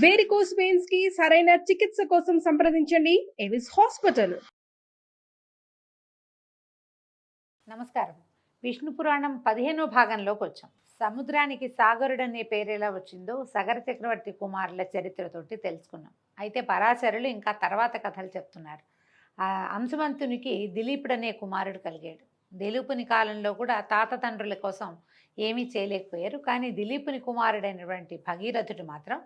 Varicose veins కి సరైన చికిత్స కోసం సంప్రదించండి ఎవిస్ హాస్పిటల్. నమస్కారం. విష్ణు పురాణం 15వ భాగంలోకి వచ్చాం. సముద్రానికి సాగరుడు అనే పేరు ఎలా వచ్చిందో సగర చక్రవర్తి కుమారుల చరిత్రతోటి తెలుసుకున్నాం. అయితే పరాశరులు ఇంకా తర్వాత కథలు చెప్తున్నారు. అంశుమంతునికి దిలీపుడు అనే కుమారుడు కలిగాడు. దిలీపుని కాలంలో కూడా తాత తండ్రుల కోసం ఏమీ చేయలేకపోయారు. కానీ దిలీపుని కుమారుడైనటువంటి భగీరథుడు మాత్రం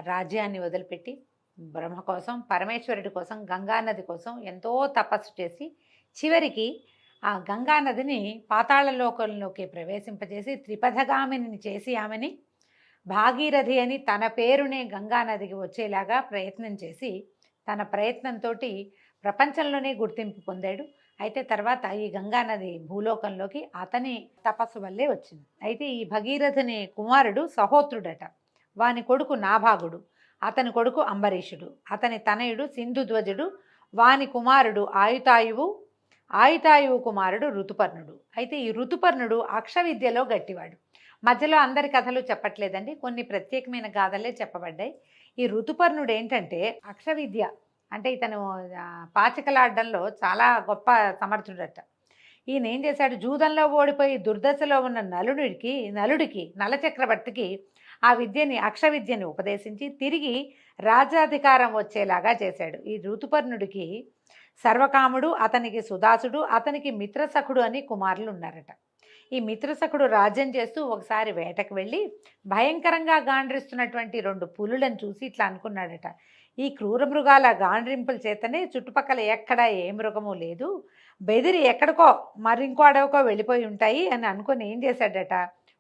రాజ్యాన్ని వదిలిపెట్టి బ్రహ్మ కోసం, పరమేశ్వరుడి కోసం, గంగానది కోసం ఎంతో తపస్సు చేసి చివరికి ఆ గంగానదిని పాతాళలోకంలోకి ప్రవేశింపజేసి త్రిపథగామిని చేసి ఆమెని భాగీరథి అని తన పేరునే గంగానదికి వచ్చేలాగా ప్రయత్నం చేసి తన ప్రయత్నంతో ప్రపంచంలోనే గుర్తింపు పొందాడు. అయితే తర్వాత ఈ గంగానది భూలోకంలోకి అతని తపస్సు వల్లే వచ్చింది. అయితే ఈ భగీరథుని కుమారుడు సహోత్రుడట. వాని కొడుకు నాభాగుడు, అతని కొడుకు అంబరీషుడు, అతని తనయుడు సింధుధ్వజుడు, వాని కుమారుడు ఆయుతాయువు కుమారుడు ఋతుపర్ణుడు. అయితే ఈ ఋతుపర్ణుడు అక్ష విద్యలో గట్టివాడు. మధ్యలో అందరి కథలు చెప్పట్లేదండి, కొన్ని ప్రత్యేకమైన గాథలే చెప్పబడ్డాయి. ఈ ఋతుపర్ణుడు ఏంటంటే అక్ష విద్య అంటే ఇతను పాచికలాడడంలో చాలా గొప్ప సమర్థుడట. ఈయన ఏం చేశాడు, జూదంలో ఓడిపోయి దుర్దశలో ఉన్న నలుడికి నలచక్రవర్తికి ఆ విద్యని అక్ష విద్యని ఉపదేశించి తిరిగి రాజ్యాధికారం వచ్చేలాగా చేశాడు. ఈ ఋతుపర్ణుడికి సర్వకాముడు, అతనికి సుదాసుడు, అతనికి మిత్రసఖుడు అని కుమారులు ఉన్నారట. ఈ మిత్రసఖుడు రాజ్యం చేస్తూ ఒకసారి వేటకు వెళ్ళి భయంకరంగా గాండ్రిస్తున్నటువంటి 2 పులులను చూసి ఇట్లా అనుకున్నాడట, ఈ క్రూర మృగాల గాండ్రింపుల చేతనే చుట్టుపక్కల ఎక్కడా ఏ మృగము లేదు, బెదిరి ఎక్కడికో మరింకో అడవికో వెళ్ళిపోయి ఉంటాయి అని అనుకుని ఏం చేశాడట,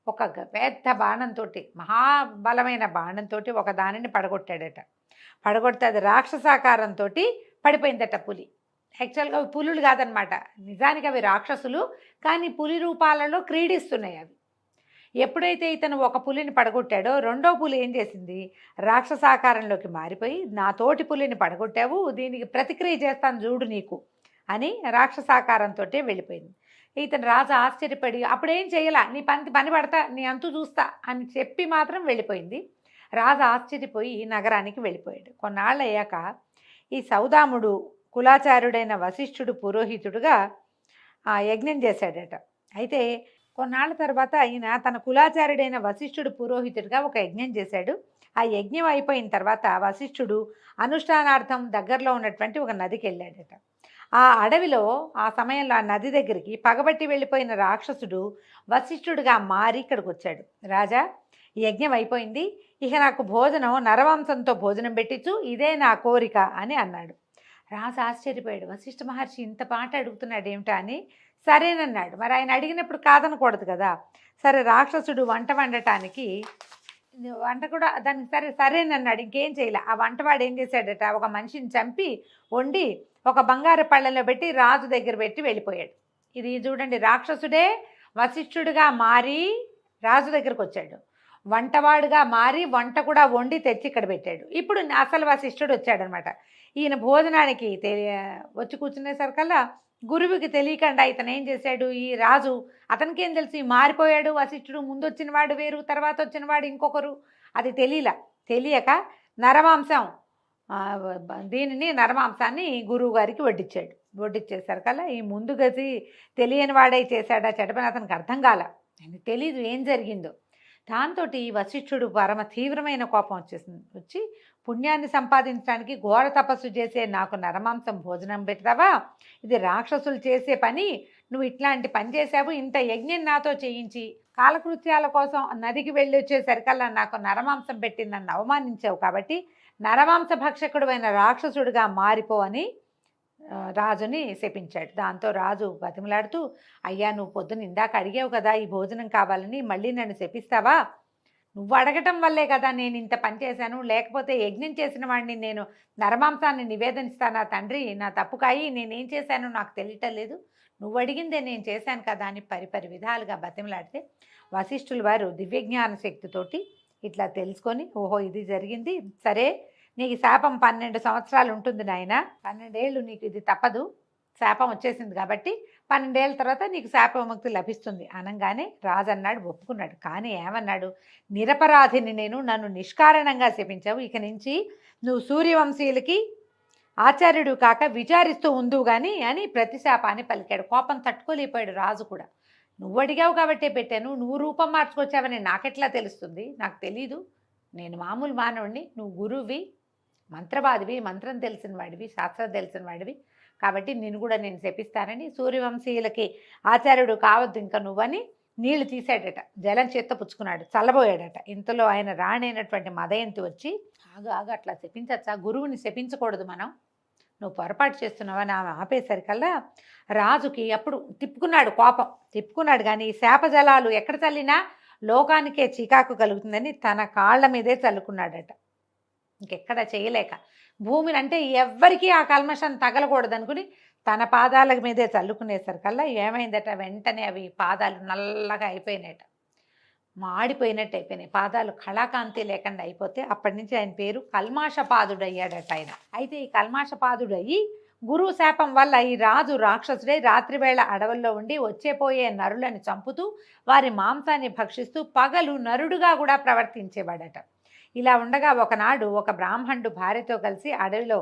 ఒక పెద్ద బాణంతో, మహాబలమైన బాణంతో ఒక దానిని పడగొట్టాడట. పడగొడితే అది రాక్షసాకారంతో పడిపోయిందట పులి. యాక్చువల్గా అవి పులులు కాదనమాట, నిజానికి అవి రాక్షసులు, కానీ పులి రూపాలలో క్రీడిస్తున్నాయి అవి. ఎప్పుడైతే ఇతను ఒక పులిని పడగొట్టాడో రెండో పులి ఏం చేసింది, రాక్షసాకారంలోకి మారిపోయి నా తోటి పులిని పడగొట్టావు, దీనికి ప్రతిక్రియ చేస్తాను చూడు నీకు అని రాక్షసాకారంతో వెళ్ళిపోయింది. ఇతను రాజు ఆశ్చర్యపడి అప్పుడేం చేయాల, నీ పని పడతా, నీ అంతు చూస్తా అని చెప్పి మాత్రం వెళ్ళిపోయింది. రాజు ఆశ్చర్యపోయి నగరానికి వెళ్ళిపోయాడు. కొన్నాళ్ళు అయ్యాక ఈ సౌదాముడు కులాచారుడైన వశిష్ఠుడు పురోహితుడుగా యజ్ఞం చేశాడట. అయితే కొన్నాళ్ళ తర్వాత ఈయన తన కులాచారుడైన వశిష్ఠుడు పురోహితుడిగా ఒక యజ్ఞం చేశాడు. ఆ యజ్ఞం అయిపోయిన తర్వాత వశిష్ఠుడు అనుష్ఠానార్థం దగ్గరలో ఉన్నటువంటి ఒక నదికి వెళ్ళాడట. ఆ అడవిలో ఆ సమయంలో ఆ నది దగ్గరికి పగబట్టి వెళ్ళిపోయిన రాక్షసుడు వశిష్ఠుడిగా మారి ఇక్కడికి వచ్చాడు. రాజా, యజ్ఞం అయిపోయింది, ఇక నాకు భోజనం నరవంశంతో భోజనం పెట్టించు, ఇదే నా కోరిక అని అన్నాడు. రాజు ఆశ్చర్యపోయాడు, వశిష్ఠ మహర్షి ఇంత పాట అడుగుతున్నాడు ఏమిటా అని. సరేనన్నాడు. మరి ఆయన అడిగినప్పుడు కాదనకూడదు కదా. సరే, రాక్షసుడు వంట వండటానికి వంట కూడా దానికి సరేనన్నాడు. ఇంకేం చేయలే. ఆ వంటవాడు ఏం చేశాడట, ఒక మనిషిని చంపి వండి ఒక బంగారు పళ్ళెంలో పెట్టి రాజు దగ్గర పెట్టి వెళ్ళిపోయాడు. ఇది చూడండి, రాక్షసుడే వశిష్ఠుడిగా మారి రాజు దగ్గరకు వచ్చాడు, వంటవాడుగా మారి వంట కూడా వండి తెచ్చి ఇక్కడ పెట్టాడు. ఇప్పుడు అసలు వశిష్ఠుడు వచ్చాడనమాట. ఈయన భోజనానికి వచ్చి కూర్చునేసరికల్లా గురువుకి తెలియకుండా ఇతను ఏం చేశాడు, ఈ రాజు అతనికేం తెలిసి మారిపోయాడు వశిష్ఠుడు, ముందు వచ్చిన వాడు వేరు, తర్వాత వచ్చిన వాడు ఇంకొకరు, అది తెలియక నరమాంసం దీనిని నరమాంసాన్ని గురువు గారికి వడ్డించేసరికల్లా ఈ ముందు గది తెలియని వాడే చేశాడా చెడపని అతనికి అర్థం కాల, తెలీదు ఏం జరిగిందో. దాంతో వశిష్ఠుడు పరమ తీవ్రమైన కోపం వచ్చి పుణ్యాన్ని సంపాదించడానికి ఘోర తపస్సు చేసే నాకు నరమాంసం భోజనం పెడతావా, ఇది రాక్షసులు చేసే పని, నువ్వు ఇట్లాంటి పని చేసావు, ఇంత యజ్ఞం నాతో చేయించి కాలకృత్యాల కోసం నదికి వెళ్ళి వచ్చేసరికల్లా నాకు నరమాంసం పెట్టి నన్ను అవమానించావు, కాబట్టి నరమాంస భక్షకుడు అయిన రాక్షసుడిగా మారిపో అని రాజుని శపించాడు. దాంతో రాజు బతిమలాడుతూ, అయ్యా, నువ్వు పొద్దున ఇందాక అడిగావు కదా ఈ భోజనం కావాలని, మళ్ళీ నన్ను శపిస్తావా, నువ్వు అడగటం వల్లే కదా నేను ఇంత పని చేశాను, లేకపోతే యజ్ఞం చేసిన వాడిని నేను నరమాంసాన్ని నివేదనిస్తానా తండ్రి, నా తప్పుకాయి నేనేం చేశానో నాకు తెలియటం లేదు, నువ్వు అడిగిందే నేను చేశాను కదా అని పరిపరి విధాలుగా బతిమలాడితే వశిష్ఠుల వారు దివ్యజ్ఞాన శక్తితోటి ఇట్లా తెలుసుకొని, ఓహో ఇది జరిగింది, సరే నీకు శాపం 12 సంవత్సరాలు ఉంటుంది నాయన, 12 ఏళ్ళు నీకు ఇది తప్పదు, శాపం వచ్చేసింది కాబట్టి 12 ఏళ్ళ తర్వాత నీకు శాప విముక్తి లభిస్తుంది అనగానే రాజు అన్నాడు, ఒప్పుకున్నాడు. కానీ ఏమన్నాడు, నిరపరాధిని నేను, నన్ను నిష్కారణంగా శపించావు, ఇక నుంచి నువ్వు సూర్యవంశీయులకి ఆచార్యుడు కాక విచారిస్తూ ఉందువు గాని అని ప్రతిశాపాన్ని పలికాడు. కోపం తట్టుకోలేకపోయాడు రాజు కూడా. నువ్వు అడిగావు కాబట్టే పెట్టాను, నువ్వు రూపం మార్చుకొచ్చావని నాకెట్లా తెలుస్తుంది, నాకు తెలీదు, నేను మామూలు మానవుడిని, నువ్వు గురువువి, మంత్రవాదివి, మంత్రం తెలిసిన వాడివి, శాస్త్రం తెలిసిన వాడివి, కాబట్టి నిన్ను కూడా నేను శపిస్తానని సూర్యవంశీయులకి ఆచార్యుడు కావద్దు ఇంకా నువ్వని నీళ్లు తీసాడట, జలం చేత్తో పుచ్చుకున్నాడు, చల్లబోయాడట. ఇంతలో ఆయన రాణైనటువంటి మదయంతి వచ్చి, ఆగు ఆగు, అట్లా శపించచ్చా, గురువుని శపించకూడదు మనం, నువ్వు పొరపాటు చేస్తున్నావని ఆమె ఆపేసరికల్లా రాజుకి అప్పుడు తిప్పుకున్నాడు, కోపం తిప్పుకున్నాడు. కానీ ఈ శాపజలాలు ఎక్కడ చల్లినా లోకానికే చికాకు కలుగుతుందని తన కాళ్ళ మీదే చల్లుకున్నాడట. ఇంకెక్కడ చేయలేక భూమిని, అంటే ఎవ్వరికీ ఆ కల్మషం తగలకూడదు అనుకుని తన పాదాల మీదే చల్లుకునేసరికల్లా ఏమైందట, వెంటనే అవి పాదాలు నల్లగా అయిపోయినాయట, మాడిపోయినట్టు అయిపోయినాయి, పాదాలు కళాకాంతి లేకుండా అయిపోతే అప్పటి నుంచి ఆయన పేరు కల్మాషపాదుడు అయ్యాడట ఆయన. అయితే ఈ కల్మాషపాదుడు అయ్యి గురువు శాపం వల్ల ఈ రాజు రాక్షసుడై రాత్రివేళ అడవుల్లో ఉండి వచ్చేపోయే నరులను చంపుతూ వారి మాంసాన్ని భక్షిస్తూ పగలు నరుడుగా కూడా ప్రవర్తించేవాడట. ఇలా ఉండగా ఒకనాడు ఒక బ్రాహ్మణుడు భార్యతో కలిసి అడవిలో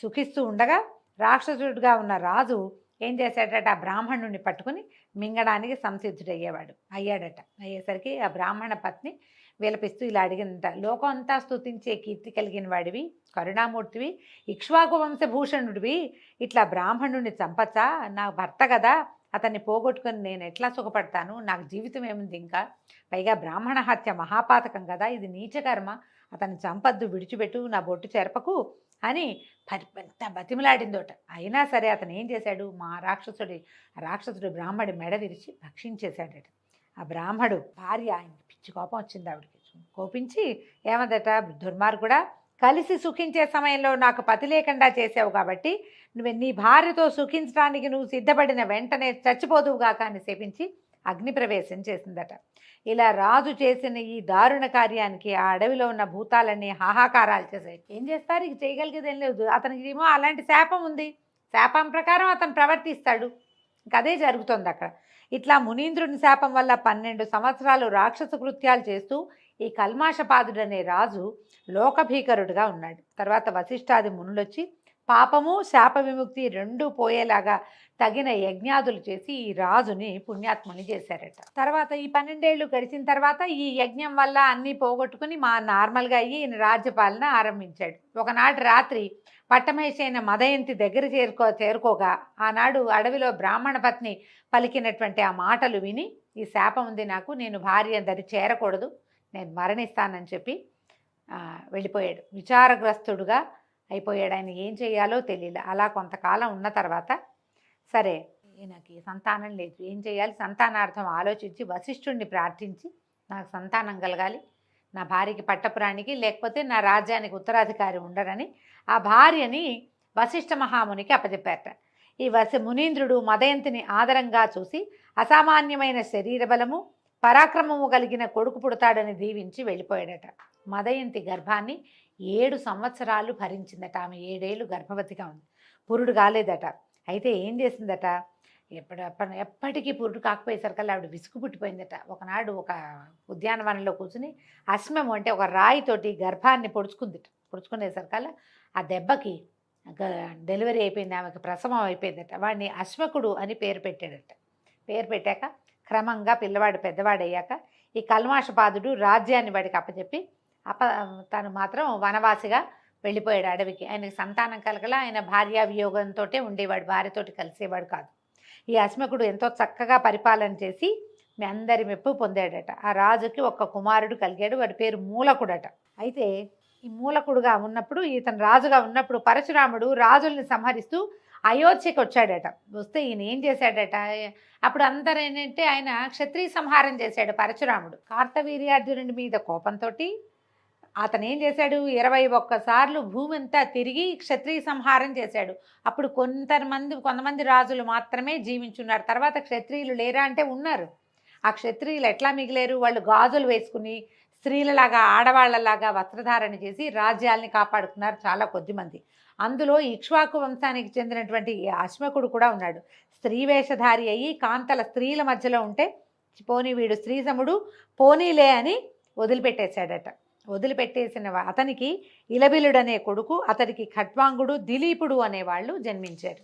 సుఖిస్తూ ఉండగా రాక్షసుడిగా ఉన్న రాజు ఏం చేశాడట, ఆ బ్రాహ్మణుడిని పట్టుకుని మింగడానికి అయ్యాడట. అయ్యేసరికి ఆ బ్రాహ్మణ పత్ని విలపిస్తూ ఇలా అడిగిందట, లోకం అంతా స్తుతించే కీర్తి కలిగిన వాడివి, కరుణామూర్తివి, ఇక్ష్వాకు వంశభూషణుడివి, ఇట్లా బ్రాహ్మణుడిని చంపచ్చా, నా భర్త కదా, అతన్ని పోగొట్టుకొని నేను ఎట్లా సుఖపడతాను, నాకు జీవితం ఏముంది ఇంకా, పైగా బ్రాహ్మణ హత్య మహాపాతకం కదా, ఇది నీచకర్మ, అతన్ని చంపద్దు, విడిచిపెట్టు, నా బొట్టు చెరపకు అని పెద్ద బతిమలాడిందోట. అయినా సరే అతను ఏం చేశాడు, మా రాక్షసుడు బ్రాహ్మడి మెడ విరిచి భక్షించేశాడట. ఆ బ్రాహ్మడు భార్య, ఆయన పిచ్చి కోపం వచ్చింది ఆవిడకి, కోపించి ఏమదట, దుర్మార్గుడా, కలిసి సుఖించే సమయంలో నాకు పతి లేకుండా చేసావు కాబట్టి నీ భార్యతో సుఖించడానికి నువ్వు సిద్ధపడిన వెంటనే చచ్చిపోదువుగా అని శపించి అగ్నిప్రవేశం చేసిందట. ఇలా రాజు చేసిన ఈ దారుణ కార్యానికి ఆ అడవిలో ఉన్న భూతాలన్నీ హాహాకారాలు చేశాయి. ఏం చేస్తారు, ఇక చేయగలిగేది ఏం లేదు, అతనికి ఏమో అలాంటి శాపం ఉంది, శాపం ప్రకారం అతను ప్రవర్తిస్తాడు, ఇంకదే జరుగుతుంది అక్కడ. ఇట్లా మునీంద్రుని శాపం వల్ల 12 సంవత్సరాలు రాక్షస కృత్యాలు చేస్తూ ఈ కల్మాషపాదుడనే రాజు లోకభీకరుడుగా ఉన్నాడు. తర్వాత వశిష్ఠాది మునులొచ్చి పాపము శాప విముక్తి రెండూ పోయేలాగా తగిన యజ్ఞాదులు చేసి ఈ రాజుని పుణ్యాత్ముని చేశారట. తర్వాత ఈ 12 ఏళ్ళు గడిచిన తర్వాత ఈ యజ్ఞం వల్ల అన్నీ పోగొట్టుకుని నార్మల్గా అయ్యి ఈయన రాజ్యపాలన ఆరంభించాడు. ఒకనాటి రాత్రి పట్టమహిషైన మదయంతి దగ్గర చేరుకోగా ఆనాడు అడవిలో బ్రాహ్మణ పత్ని పలికినటువంటి ఆ మాటలు విని, ఈ శాపం ఉంది నాకు, నేను భార్య దరి చేరకూడదు, నేను మరణిస్తానని చెప్పి వెళ్ళిపోయాడు. విచారగ్రస్తుడుగా అయిపోయాడు. ఆయన ఏం చేయాలో తెలియదు. అలా కొంతకాలం ఉన్న తర్వాత సరే ఈయనకి సంతానం లేదు, ఏం చేయాలి, సంతానార్థం ఆలోచించి వశిష్ఠుడిని ప్రార్థించి నాకు సంతానం కలగాలి, నా భార్యకి పట్టపురాణికి లేకపోతే నా రాజ్యానికి ఉత్తరాధికారి ఉండరని ఆ భార్యని వశిష్ఠ మహామునికి అప్పచెప్పారట. ఈ మునీంద్రుడు మదయంతిని ఆదరంగా చూసి అసామాన్యమైన శరీర బలము పరాక్రమము కలిగిన కొడుకు పుడతాడని దీవించి వెళ్ళిపోయాడట. మదయంతి గర్భాన్ని 7 సంవత్సరాలు భరించిందట. ఆమె 7 ఏళ్ళు గర్భవతిగా ఉంది, పురుడు కాలేదట. అయితే ఏం చేసిందట, ఎప్పటికీ పురుడు కాకపోయేసరికల్లా ఆవిడ విసుగు పుట్టిపోయిందట. ఒకనాడు ఒక ఉద్యానవనంలో కూర్చుని అశ్మము అంటే ఒక రాయితోటి గర్భాన్ని పొడుచుకునేసరికల్లా ఆ దెబ్బకి డెలివరీ అయిపోయింది, ఆమెకు ప్రసవం అయిపోయిందట. వాడిని అశ్మకుడు అని పేరు పెట్టాడట. పేరు పెట్టాక క్రమంగా పిల్లవాడు పెద్దవాడయ్యాక ఈ కల్మాషపాదుడు రాజ్యాన్ని వాడికి అప్పచెప్పి తను మాత్రం వనవాసిగా వెళ్ళిపోయాడు అడవికి. ఆయనకి సంతానం కలగల, ఆయన భార్యా వియోగంతో ఉండేవాడు, భార్యతోటి కలిసేవాడు కాదు. ఈ అశ్మకుడు ఎంతో చక్కగా పరిపాలన చేసి మీ అందరి మెప్పు పొందాడట. ఆ రాజుకి ఒక కుమారుడు కలిగాడు, వాడి పేరు మూలకుడట. అయితే ఈ మూలకుడుగా ఉన్నప్పుడు, ఇతను రాజుగా ఉన్నప్పుడు పరశురాముడు రాజుల్ని సంహరిస్తూ అయోధ్యకి వచ్చాడట. వస్తే ఈయన ఏం చేశాడట, అప్పుడు అందరూ ఏంటంటే ఆయన క్షత్రియ సంహారం చేశాడు పరశురాముడు. కార్తవీర్యార్జునుడి మీద కోపంతో అతను ఏం చేశాడు, 21 సార్లు భూమి అంతా తిరిగి క్షత్రియ సంహారం చేశాడు. అప్పుడు కొంతమంది రాజులు మాత్రమే జీవించున్నారు. తర్వాత క్షత్రియులు లేరా అంటే ఉన్నారు. ఆ క్షత్రియులు ఎట్లా మిగిలేరు, వాళ్ళు గాజులు వేసుకుని స్త్రీలలాగా ఆడవాళ్లలాగా వస్త్రధారణ చేసి రాజ్యాల్ని కాపాడుకున్నారు చాలా కొద్దిమంది. అందులో ఇక్ష్వాకు వంశానికి చెందినటువంటి ఈ అశ్మకుడు కూడా ఉన్నాడు. స్త్రీ వేషధారి అయ్యి కాంతల స్త్రీల మధ్యలో ఉంటే పోనీ వీడు స్త్రీసముడు పోనీలే అని వదిలిపెట్టేశాడట. వదిలిపెట్టేసిన అతనికి ఇలబిలుడు అనే కొడుకు, అతడికి ఖట్వాంగుడు, దిలీపుడు అనేవాళ్ళు జన్మించారు.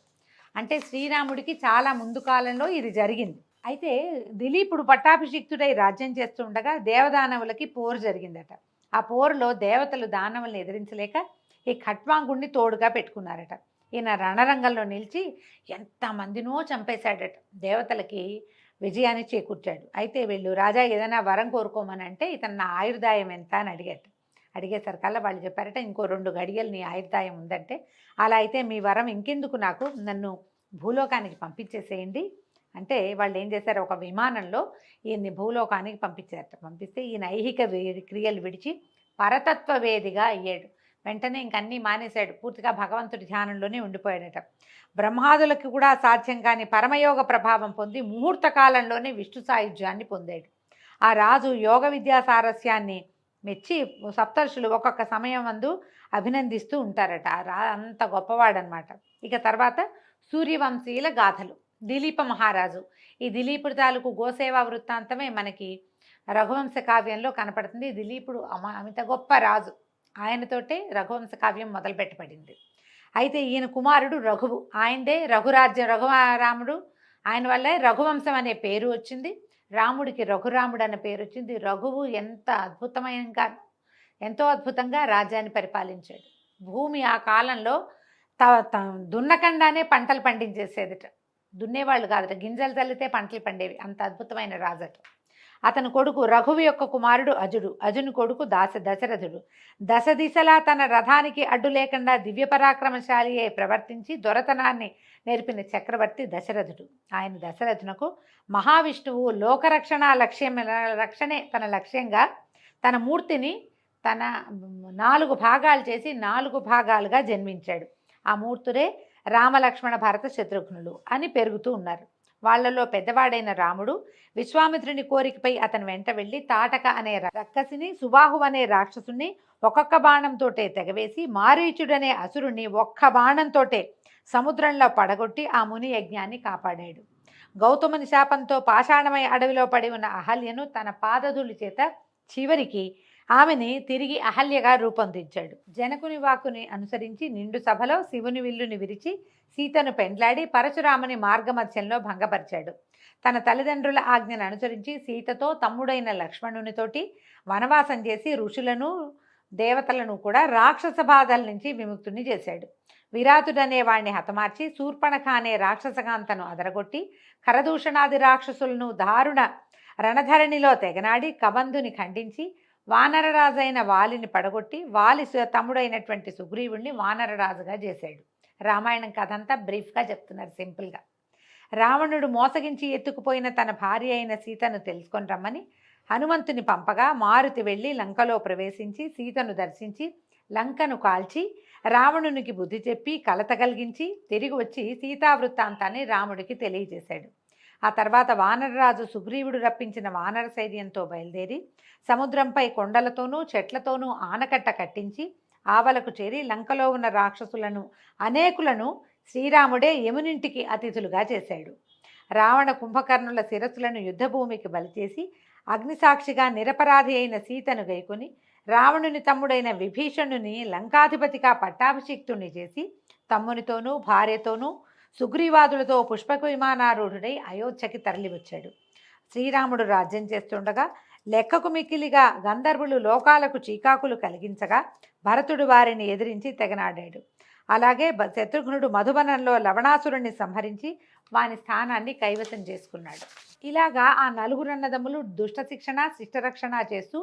అంటే శ్రీరాముడికి చాలా ముందు కాలంలో ఇది జరిగింది. అయితే దిలీపుడు పట్టాభిషిక్తుడై రాజ్యం చేస్తూ ఉండగా దేవదానవులకి పోరు జరిగిందట. ఆ పోరులో దేవతలు దానవుల్ని ఎదిరించలేక ఈ ఖట్వాంగుడిని తోడుగా పెట్టుకున్నారట. ఈయన రణరంగంలో నిలిచి ఎంతమందినో చంపేశాడట. దేవతలకి విజయాన్ని చేకూర్చాడు. అయితే వీళ్ళు రాజా ఏదైనా వరం కోరుకోమని అంటే ఇతను నా ఆయుర్దాయం ఎంత అని అడిగేసరికల్లా వాళ్ళు చెప్పారట, ఇంకో 2 గడియలు నీ ఆయుర్దాయం ఉందంటే, అలా అయితే మీ వరం ఇంకెందుకు, నాకు నన్ను భూలోకానికి పంపించేసేయండి అంటే వాళ్ళు ఏం చేశారు, ఒక విమానంలో ఈయన్ని భూలోకానికి పంపించారట. పంపిస్తే ఈయన ఐహిక క్రియలు విడిచి పరతత్వ వేదిగా అయ్యాడు. వెంటనే ఇంకన్నీ మానేశాడు. పూర్తిగా భగవంతుడి ధ్యానంలోనే ఉండిపోయాడట. బ్రహ్మాదులకు కూడా సాధ్యం కాని పరమయోగ ప్రభావం పొంది ముహూర్త కాలంలోనే విష్ణు సాయుధ్యాన్ని పొందాడు. ఆ రాజు యోగ విద్యా సారస్యాన్ని మెచ్చి సప్తర్షులు ఒక్కొక్క సమయం అందు అభినందిస్తూ ఉంటారట. అంత గొప్పవాడనమాట. ఇక తర్వాత సూర్యవంశీయుల గాథలు. దిలీప మహారాజు. ఈ దిలీపుడు తాలూకు గోసేవా వృత్తాంతమే మనకి రఘువంశ కావ్యంలో కనపడుతుంది. దిలీపుడు అమిత గొప్ప రాజు. ఆయనతోటే రఘువంశ కావ్యం మొదలుపెట్టబడింది. అయితే ఈయన కుమారుడు రఘువు. ఆయనదే రఘురాజ్యం. రఘురాముడు ఆయన వల్లే రఘువంశం అనే పేరు వచ్చింది. రాముడికి రఘురాముడు అనే పేరు వచ్చింది. రఘువు ఎంతో అద్భుతంగా రాజ్యాన్ని పరిపాలించాడు. భూమి ఆ కాలంలో దున్నకుండానే పంటలు పండించేసేదిట. దున్నేవాళ్ళు కాదట, గింజలు చల్లితే పంటలు పండేవి. అంత అద్భుతమైన రాజట. అతని కొడుకు రఘువు యొక్క కుమారుడు అజుడు. అజుని కొడుకు దశరథుడు. దశ దిశలా తన రథానికి అడ్డు లేకుండా దివ్య పరాక్రమశాలి అయి ప్రవర్తించి దొరతనాన్ని నేర్పిన చక్రవర్తి దశరథుడు. ఆయన దశరథునకు మహావిష్ణువు రక్షణే తన లక్ష్యంగా తన మూర్తిని తన 4 భాగాలు చేసి 4 భాగాలుగా జన్మించాడు. ఆ మూర్తులే రామలక్ష్మణ భరత శత్రుఘ్నులు అని పెరుగుతూ ఉన్నారు. వాళ్లలో పెద్దవాడైన రాముడు విశ్వామిత్రుని కోరికపై అతను వెంట వెళ్ళి తాటక అనే రక్కసిని, సుబాహు అనే రాక్షసుని ఒక్కొక్క బాణంతోటే తెగవేసి మారీచుడనే అసురుణ్ణి ఒక్క బాణంతోటే సముద్రంలో పడగొట్టి ఆ ముని యజ్ఞాన్ని కాపాడాడు. గౌతముని శాపంతో పాషాణమై అడవిలో పడి ఉన్న అహల్యను తన పాదధూళి చేత చివరికి ఆమెని తిరిగి అహల్యగా రూపొందించాడు. జనకుని వాక్కుని అనుసరించి నిండు సభలో శివుని విల్లుని విరిచి సీతను పెండ్లాడి పరశురాముని మార్గమధ్యంలో భంగపరిచాడు. తన తల్లిదండ్రుల ఆజ్ఞను అనుసరించి సీతతో తమ్ముడైన లక్ష్మణునితోటి వనవాసం చేసి ఋషులను దేవతలను కూడా రాక్షస బాధల నుంచి విముక్తుని చేశాడు. విరాతుడనే వాణ్ణి హతమార్చి శూర్పణఖ అనే రాక్షసకాంతను అదరగొట్టి కరదూషణాది రాక్షసులను దారుణ రణధరణిలో తెగనాడి కబంధుని ఖండించి వానరరాజైన వాలిని పడగొట్టి వాలి తమ్ముడైనటువంటి సుగ్రీవుణ్ణి వానరరాజుగా చేశాడు. రామాయణం కథ అంతా బ్రీఫ్గా చెప్తున్నారు, సింపుల్గా. రావణుడు మోసగించి ఎత్తుకుపోయిన తన భార్య అయిన సీతను తెలుసుకొని రమ్మని హనుమంతుని పంపగా మారుతి వెళ్ళి లంకలో ప్రవేశించి సీతను దర్శించి లంకను కాల్చి రావణునికి బుద్ధి చెప్పి కలత కలిగించి తిరిగి వచ్చి సీతావృత్తాంతాన్ని రాముడికి తెలియజేశాడు. ఆ తర్వాత వానరరాజు సుగ్రీవుడు రప్పించిన వానర సైన్యంతో బయలుదేరి సముద్రంపై కొండలతోనూ చెట్లతోనూ ఆనకట్ట కట్టించి ఆవలకు చేరి లంకలో ఉన్న రాక్షసులను అనేకులను శ్రీరాముడే యమునింటికి అతిథులుగా చేశాడు. రావణ కుంభకర్ణుల శిరస్సులను యుద్ధభూమికి బలిచేసి అగ్నిసాక్షిగా నిరపరాధి అయిన సీతను గైకొని రావణుని తమ్ముడైన విభీషణుని లంకాధిపతిగా పట్టాభిషిక్తుణ్ణి చేసి తమ్మునితోనూ భార్యతోనూ సుగ్రీవాదులతో పుష్పక విమానారూఢుడై అయోధ్యకి తరలివచ్చాడు. శ్రీరాముడు రాజ్యం చేస్తుండగా లెక్కకు మిక్కిలిగా గంధర్వులు లోకాలకు చీకాకులు కలిగించగా భరతుడు వారిని ఎదిరించి తెగనాడాడు. అలాగే శత్రుఘ్నుడు మధుబనంలో లవణాసురుణ్ణి సంహరించి వాని స్థానాన్ని కైవసం చేసుకున్నాడు. ఇలాగా ఆ 4 అన్నదమ్ములు దుష్ట శిక్షణ శిష్టరక్షణ చేస్తూ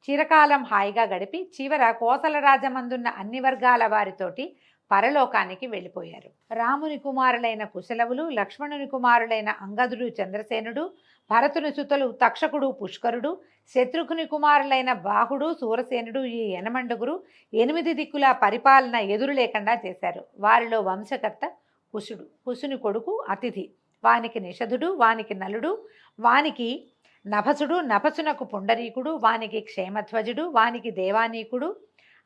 చిరకాలం హాయిగా గడిపి చివర కోసల రాజమందున్న అన్ని వర్గాల వారితోటి పరలోకానికి వెళ్ళిపోయారు. రాముని కుమారులైన కుశలవులు, లక్ష్మణుని కుమారులైన అంగదుడు చంద్రసేనుడు, భరతుని సుతలు తక్షకుడు పుష్కరుడు, శత్రుఘ్ని కుమారులైన బాహుడు సూరసేనుడు ఈ 8 దిక్కుల పరిపాలన ఎదురు లేకుండా చేశారు. వారిలో వంశకర్త కుశుడు. కుశుని కొడుకు అతిథి, వానికి నిషధుడు, వానికి నలుడు, వానికి నభసుడు నభసునకు పుండరీకుడు, వానికి క్షేమధ్వజుడు, వానికి దేవానీకుడు,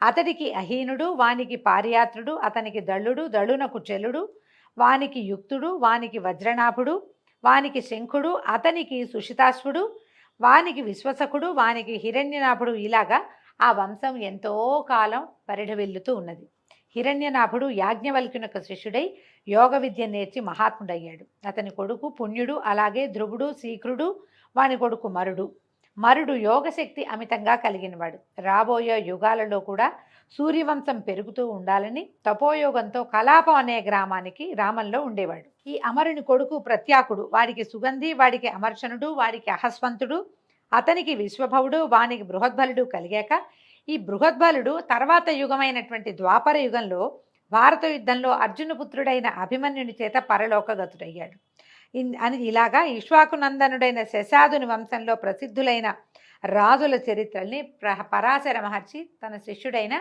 అతడికి అహీనుడు, వానికి పారియాత్రుడు, అతనికి దళుడు, దళునకు చెలుడు, వానికి యుక్తుడు, వానికి వజ్రనాభుడు, వానికి శంఖుడు, అతనికి సుషితాశ్వుడు, వానికి విశ్వసకుడు, వానికి హిరణ్యనాభుడు. ఇలాగా ఆ వంశం ఎంతో కాలం పరిఢవిల్లుతూ ఉన్నది. హిరణ్యనాభుడు యాజ్ఞవల్క్యునకు శిష్యుడై యోగ విద్య నేర్చి మహాత్ముడయ్యాడు. అతని కొడుకు పుణ్యుడు, అలాగే ధ్రువుడు, శీఘ్రుడు, వాని కొడుకు మరుడు. మరుడు యోగశక్తి అమితంగా కలిగినవాడు. రాబోయే యుగాలలో కూడా సూర్యవంశం పెరుగుతూ ఉండాలని తపోయోగంతో కలాపం అనే గ్రామానికి రామంలో ఉండేవాడు. ఈ అమరుని కొడుకు ప్రత్యాకుడు, వాడికి సుగంధి, వాడికి అమర్షణుడు, వాడికి అహస్వంతుడు, అతనికి విశ్వభవుడు, వానికి బృహద్బలుడు కలిగాక ఈ బృహద్బలుడు తర్వాత యుగమైనటువంటి ద్వాపర యుగంలో భారత యుద్ధంలో అర్జునపుత్రుడైన అభిమన్యుని చేత పరలోకగతుడయ్యాడు. అని ఇలాగా ఇక్ష్వాకునందనుడైన శశాదుని వంశంలో ప్రసిద్ధులైన రాజుల చరిత్రల్ని పరాశర మహర్షి తన శిష్యుడైన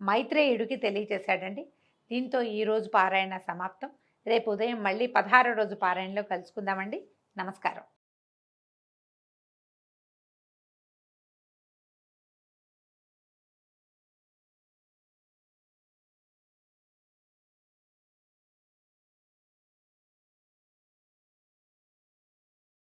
మైత్రేయుడికి తెలియచేశాడండి. దీంతో ఈరోజు పారాయణ సమాప్తం. రేపు ఉదయం మళ్ళీ 16వ రోజు పారాయణలో కలుసుకుందామండి. నమస్కారం.